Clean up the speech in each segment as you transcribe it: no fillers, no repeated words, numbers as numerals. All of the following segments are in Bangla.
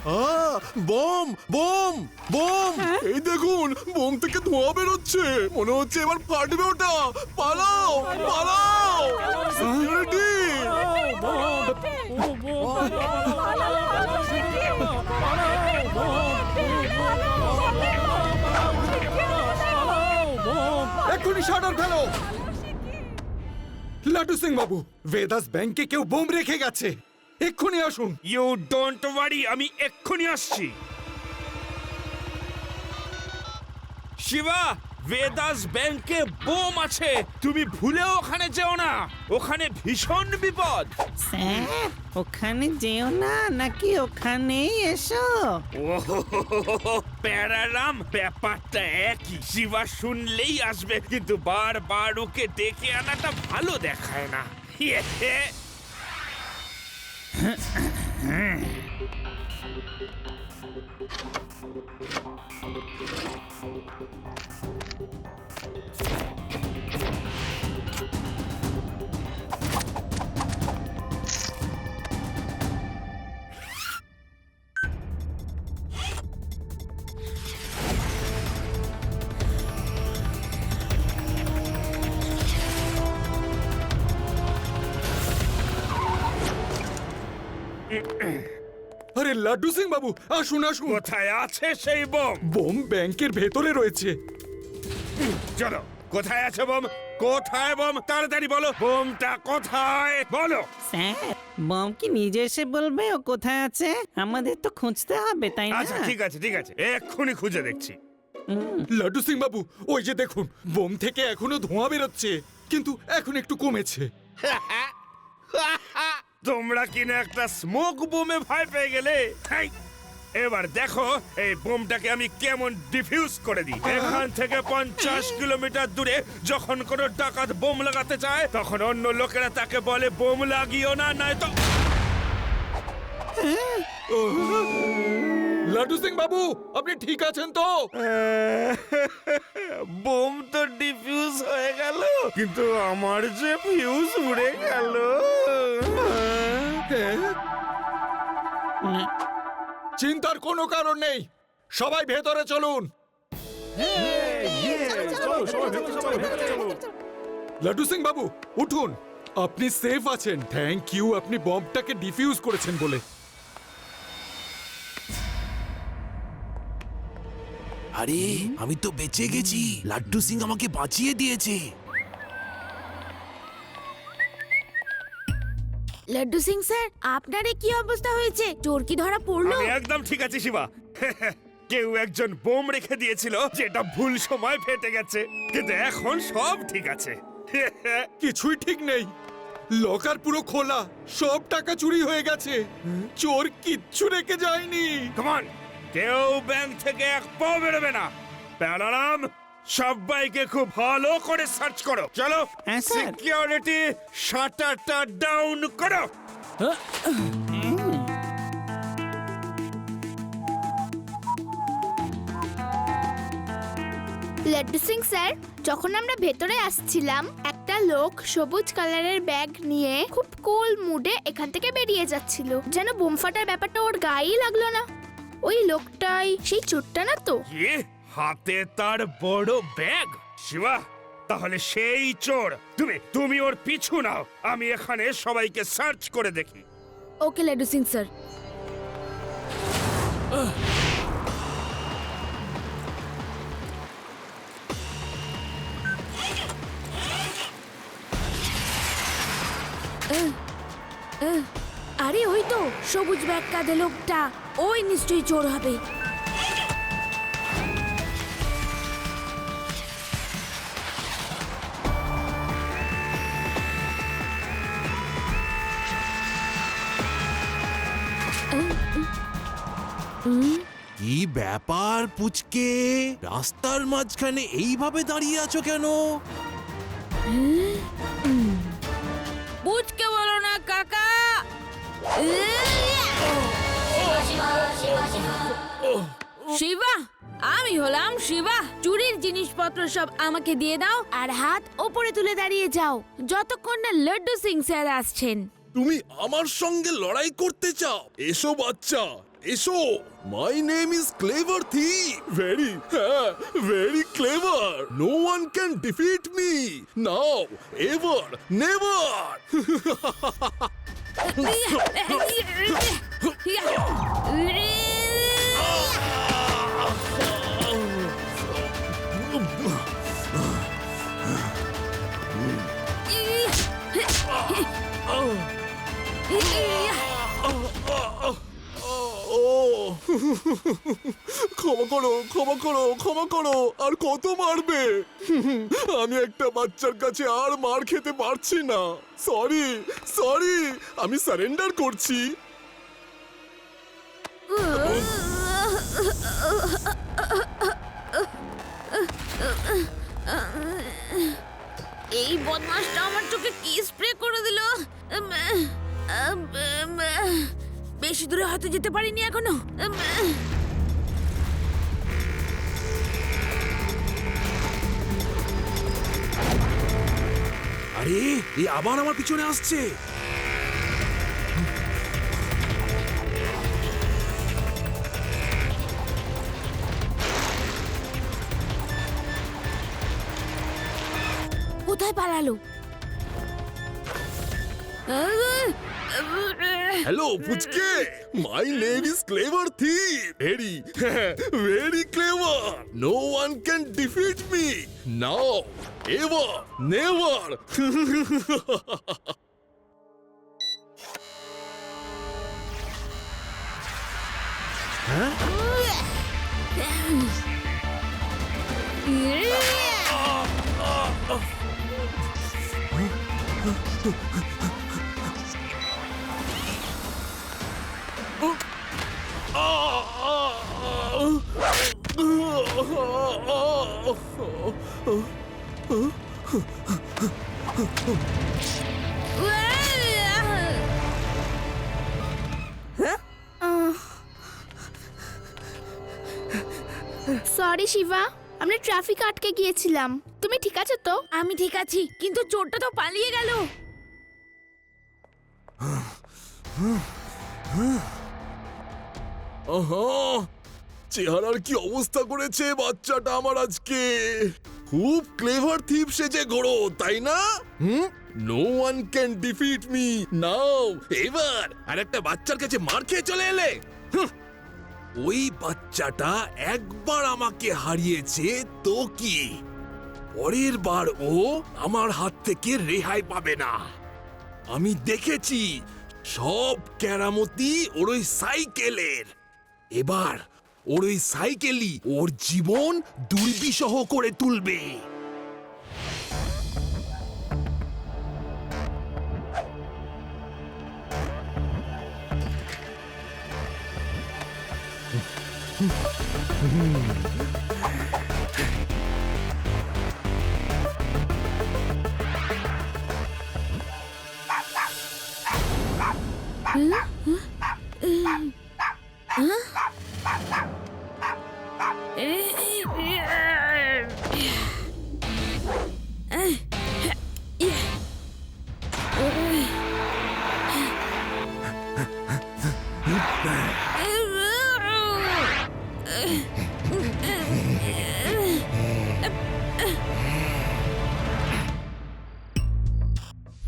Bomb bomb bomb! এই দেখুন, বোম থেকে ধোঁয়া বেরোচ্ছে, মনে হচ্ছে এবার ফাটবে ওটা। পালাও পালাও সিকিউরিটি! এক্ষুনি শাটার ফেলো। লাটু সিং বাবু, ভেদাস ব্যাংকে কেউ বোম রেখে গেছে, এক্ষুনি আসুন। ইউ ডোন্ট ওয়ারি, আমি এক্ষুনি আসছি। শিবা, ভেদাস ব্যাংকে বোম আছে, তুমি ভুলেও ওখানে যেও না, ওখানে ভীষণ বিপদ। স্যার, ওখানে যেও না নাকি ওখানেই এসো? প্যারারাম, ব্যাপারটা একই। শিবা শুনলেই আসবে, কিন্তু বারবার ওকে ডেকে আনাটা ভালো দেখায় না। আরে লাড্ডু সিং বাবু, আসুন আসুন। কোথায় আছে সেই বোম? বোম ব্যাংকের ভেতরে রয়েছে। চলো, কোথায় আছে বোম? কোথায় বোম? তাড়াতাড়ি বলো, বোমটা কোথায় বলো। স্যার, বম কি নিজে এসে বলবে ও কোথায় আছে? আমাদের তো খুঁজতে হবে, তাই না? আচ্ছা ঠিক আছে ঠিক আছে, এক্ষুনি খুঁজে দেখছি। লাড্ডু সিং বাবু, ওই যে দেখুন, বোম থেকে এখনো ধোঁয়া বেরোচ্ছে, কিন্তু এখন একটু কমেছে। তোমরা কিনা একটা স্মোক বোমে ভয় পেয়ে গেলে। হেই, এবার দেখো এই বোমটাকে আমি কেমন ডিফিউজ করে দিই। এখান থেকে 50 কিলোমিটার দূরে যখন কোনো ডাকাত বোম লাগাতে চায়, তখন অন্য লোকেরা তাকে বলে বোম লাগিও না, নয়তো। লাড্ডু সিং বাবু, আপনি ঠিক আছেন তো? বোম তো ডিফিউজ হয়ে গেল, কিন্তু আমার যে ফিউজ উড়ে গেল। চিন্তার কোনো কারণ নেই, সবাই ভেতরে চলুন। লাড্ডু সিং বাবু, উঠুন, আপনি সেফ আছেন। থ্যাংক ইউ, আপনি বমটাকে ডিফিউজ করেছেন বলে। আরে আমি তো বেঁচে গেছি, লাড্ডু সিং আমাকে বাঁচিয়ে দিয়েছে। লাড্ডু সিং স্যার, আপনার কি অবস্থা হয়েছে? চোর কি ধরা পড়লো? আমি একদম ঠিক আছি শিবা। কেউ একজন বোম রেখে দিয়েছিল, যেটা ভুল সময় ফেটে গেছে, কিন্তু এখন সব ঠিক আছে। কিছুই ঠিক নেই, লকার পুরো খোলা, সব টাকা চুরি হয়ে গেছে, চোর কিচ্ছু রেখে যায়নি। কমান, কেউ ব্যাংক থেকে এক পাও বেরোবে না। প্যারারাম, সবাইকে খুব ভালো করে সার্চ করো। চলো, হ্যাঁ, স্যার। সিকিউরিটি শাটারটা ডাউন করো। লাড্ডু সিং স্যার, যখন আমরা ভেতরে আসছিলাম, একটা লোক সবুজ কালারের ব্যাগ নিয়ে খুব কুল মুডে এখান থেকে বেরিয়ে যাচ্ছিল, যেন বোম ফাটার ব্যাপারটা ওর গায়েই লাগলো না। ওই লোকটাই সেই চোরটা না তো? কি, হাতে তার বড় ব্যাগ? শিবা, তাহলে সেই চোর। তুমি ওর পিছু নাও, আমি এখানে সবাইকে সার্চ করে দেখি। ওকে লাড্ডু সিং স্যার। আরে ওই তো সবুজ ব্যাগ কাঁধে লোকটা, ওই নিশ্চয়ই চোর হবে। কি ব্যাপার পুচকে, রাস্তার মাঝখানে এইভাবে দাঁড়িয়ে আছো কেন? বুঝকে বলো না কাকা। শিবা, আমি হলাম শিবা। চুরির জিনিসপত্র সব আমাকে দিয়ে দাও আর হাত ওপরে তুলে দাঁড়িয়ে যাও, যতক্ষণ না লাড্ডু সিং স্যার আসছেন। তুমি আমার সঙ্গে লড়াই করতে চাও? এসো বাচ্চা, এসো। My name is clever thief. Very clever. No one can defeat me now, ever, never. ক্ষমা করো, ক্ষমা করো, ক্ষমা করো। আর কত মারবে? আমি একটা বাচ্চার কাছে আর মার খেতে পারছি না। সরি, সরি, আমি সারেন্ডার করছি। এই বদমাশটা আমার চোখে কি স্প্রে করে দিল। বেশি দূরে হয়তো যেতে পারিনি এখনো। আরে এই আবার আমার পিছনে আসছে। কোথায় পালালো? হ্যালো পুচকে, my name is clever thief. Very clever. No one can defeat me now, ever, never. Sorry Shiva, আমরা ট্রাফিক আটকে গিয়েছিলাম। তুমি ঠিক আছো তো? আমি ঠিক আছি, কিন্তু চোরটা তো পালিয়ে গেল। আহা, চেহারার কি অবস্থা করেছে বাচ্চাটা আমার আজকে। খুব ক্লেভার থিপ সেজে ঘোরো, তাই না? No one can defeat me now, এবার। আর একটা বাচ্চার কাছে মার খেয়ে চলে এলে। ওই বাচ্চাটা একবার আমাকে হারিয়েছে তো কি, পরের বার ও আমার হাত থেকে রেহাই পাবে না। আমি দেখেছি সব কেরামতি ওর ওই সাইকেলের। এবার ওর ওই সাইকেলই ওর জীবন দুর্বিষহ করে তুলবে।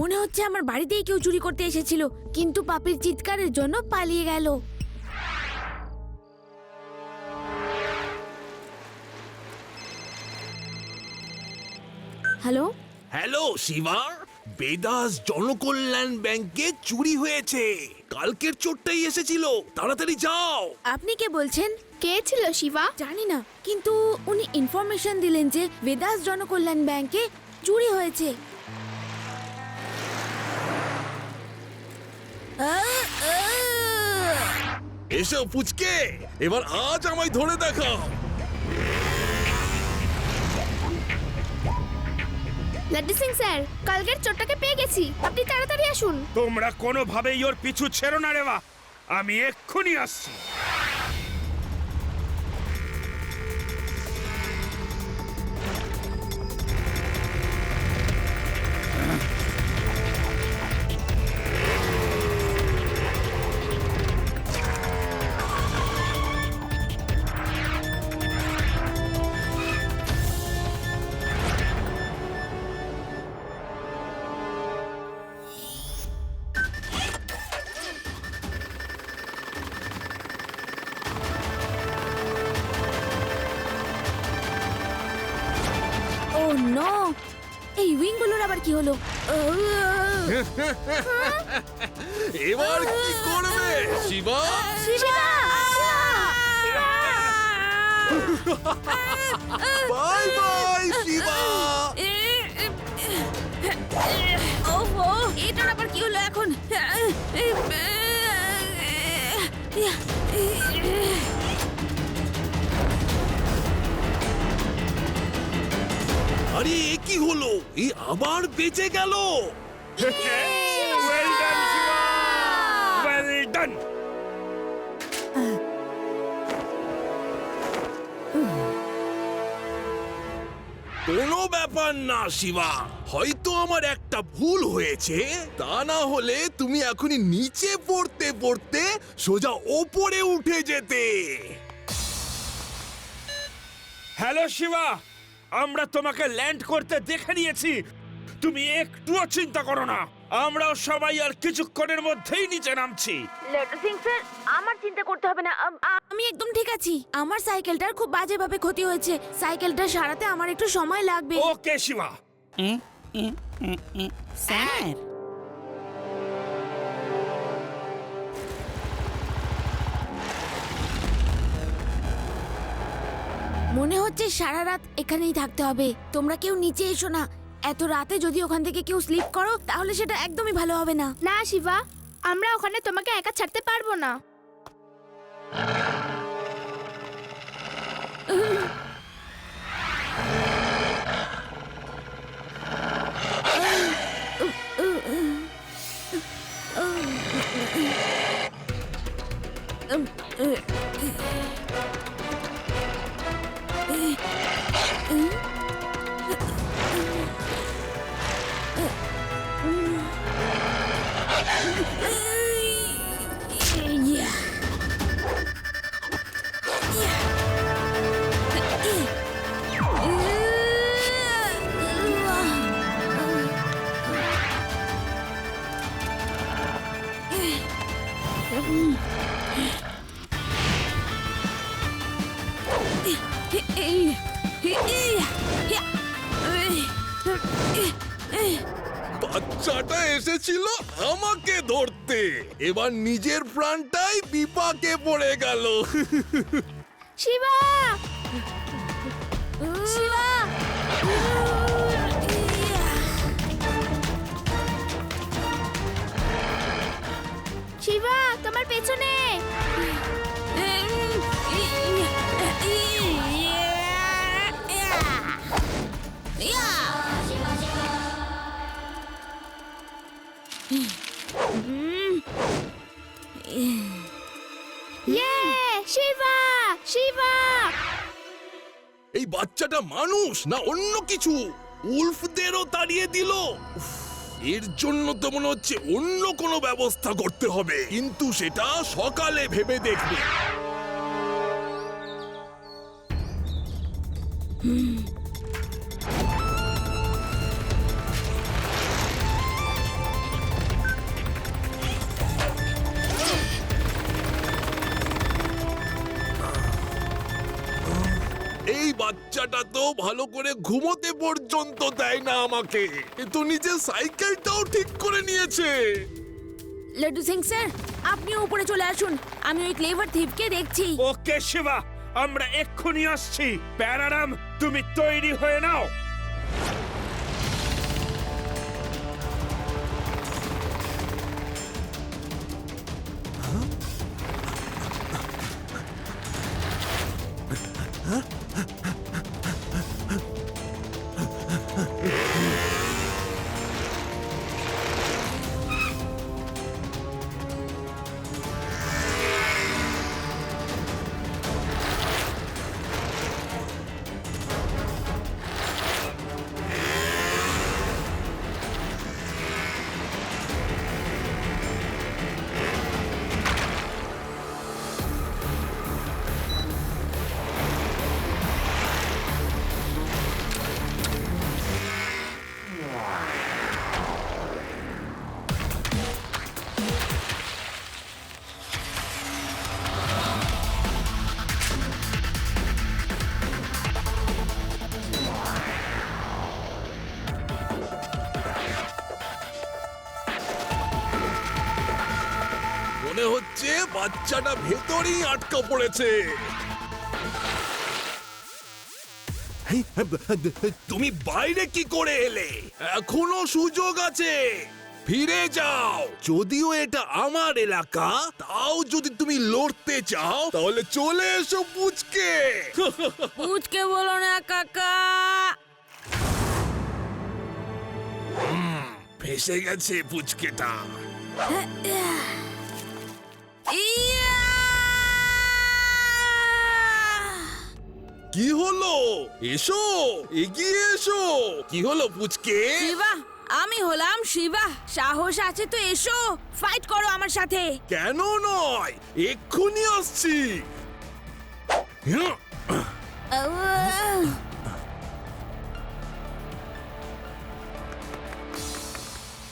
মনে হচ্ছে আমার বাড়িতেই কেউ চুরি করতে এসেছিল, কিন্তু পাপির চিৎকারের জন্য পালিয়ে গেল। হ্যালো হ্যালো শিবা, বেদাস জনকল্যাণ ব্যাংকে চুরি হয়েছে। কালকের চোরটাই এসেছিল, তাড়াতাড়ি যাও। আপনি কে বলছেন? কে ছিল শিবা? জানি না, কিন্তু উনি ইনফরমেশন দিলেন যে বেদাস জনকল্যাণ ব্যাংকে চুরি হয়েছে। এসো পুচকে, এবার আজ আমায় ধরে দেখাও। লাড্ডু সিং স্যার, কালকের চোরটাকে পেয়ে গেছি। আপনি তাড়াতাড়ি আসুন। তোমরা কোনোভাবেই ওর পিছু ছেড়ো না রে বা, আমি এক্ষুনি আসছি। নো, এই উইংগুলোর আবার কি হলো? এবার কি করবে শিবা? শিবা! Bye bye Shiva. ওহো, এটার আবার কি হলো এখন? আরে এ কি হলো? এ আবার বেঁচে গেল। Well done Shiva, well done. কোনো ব্যাপার না শিবা, হয়তো আমার একটা ভুল হয়েছে। তা না হলে তুমি এখনই নিচে পড়তে পড়তে সোজা ওপরে উঠে যেতে। হ্যালো শিবা, আমরা তোমাকে ল্যান্ড করতে দেখে নিয়েছি। তুমি একটুও চিন্তা করো না, আমরাও সবাই আর কিছুক্ষণের মধ্যেই নিচে নামছি। লেটু সিং স্যার, আমার চিন্তা করতে হবে না, আমি একদম ঠিক আছি। আমার সাইকেলটার খুব বাজেভাবে ক্ষতি হয়েছে, সাইকেলটা সারাতে আমার একটু সময় লাগবে। ওকে শিবা। এ, এ, এ, এ, স্যার মনে হচ্ছে সারা রাত এখানেই থাকতে হবে। তোমরা কেউ নিচে এসো না, এত রাতে যদি ওখান থেকে কেউ স্লিপ করো তাহলে সেটা একদমই ভালো হবে না। না শিবা, আমরা ওখানে তোমাকে একা ছাড়তে পারবো না। বাচ্চাটা এসেছিল আমাকে ধরতে, এবার নিজের প্রাণটাই বিপাকে পড়ে গেল। শিবা! শিবা! শিবা, তোমার পেছনে! ইয়ে! শিবা! শিবা! এই বাচ্চাটা মানুষ না অন্য কিছু? উল্ফদেরও তাড়িয়ে দিল। উফ, এর জন্য তো মনে হচ্ছে অন্য কোনো ব্যবস্থা করতে হবে, কিন্তু সেটা সকালে ভেবে দেখবে। এই বাচ্চাটা তো ভালো করে ঘুমোতে পর্যন্ত দেয় না আমাকে। এ তো নিজের সাইকেলটাও ঠিক করে নিয়েছে। লাড্ডু সিং স্যার, আপনি উপরে চলে আসুন, আমি ওই ক্লেভার থিপকে দেখছি। ওকে শিবা, আমরা এক্ষুনি আসছি। প্যারারাম, তুমি তৈরি হয়ে নাও। বাচ্চাটা ভেতরেই আটকা পড়েছে। তুমি বাইরে কি করে এলে? এখনো সুযোগ আছে, ফিরে যাও। যদিও এটা আমার এলাকা, তাও যদি তুমি লড়তে চাও তাহলে চলে এসো পুচকে। পুচকে বলো না কাকা। ফেসে গেছে পুচকেটা। ইয়া! কি হলো? এসো, এগিয়ে এসো। কি হলো পুচকে? শিবা, আমি হলাম শিবা। সাহস আছে তো এসো, ফাইট করো আমার সাথে। কেন নয়, এক্ষুনি আসছি।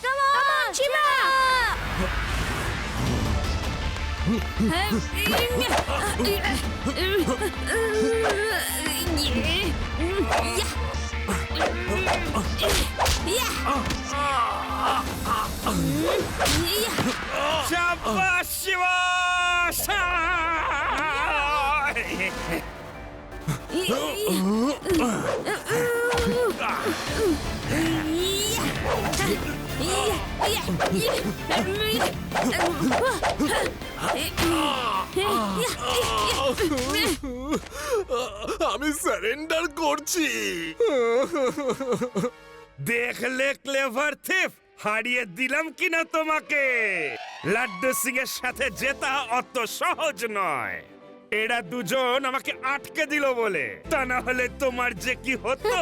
Come on, Shiba! শাবাশ শিবা! আমি সারেন্ডার করছি। দেখলে ক্লেভার থিফ, হারিয়ে দিলাম কিনা তোমাকে। লাড্ডু সিং এর সাথে জেতা অত সহজ নয়। এরা দুজন আমাকে আটকে দিল বলে, তা না হলে তোমার যে কি হতো।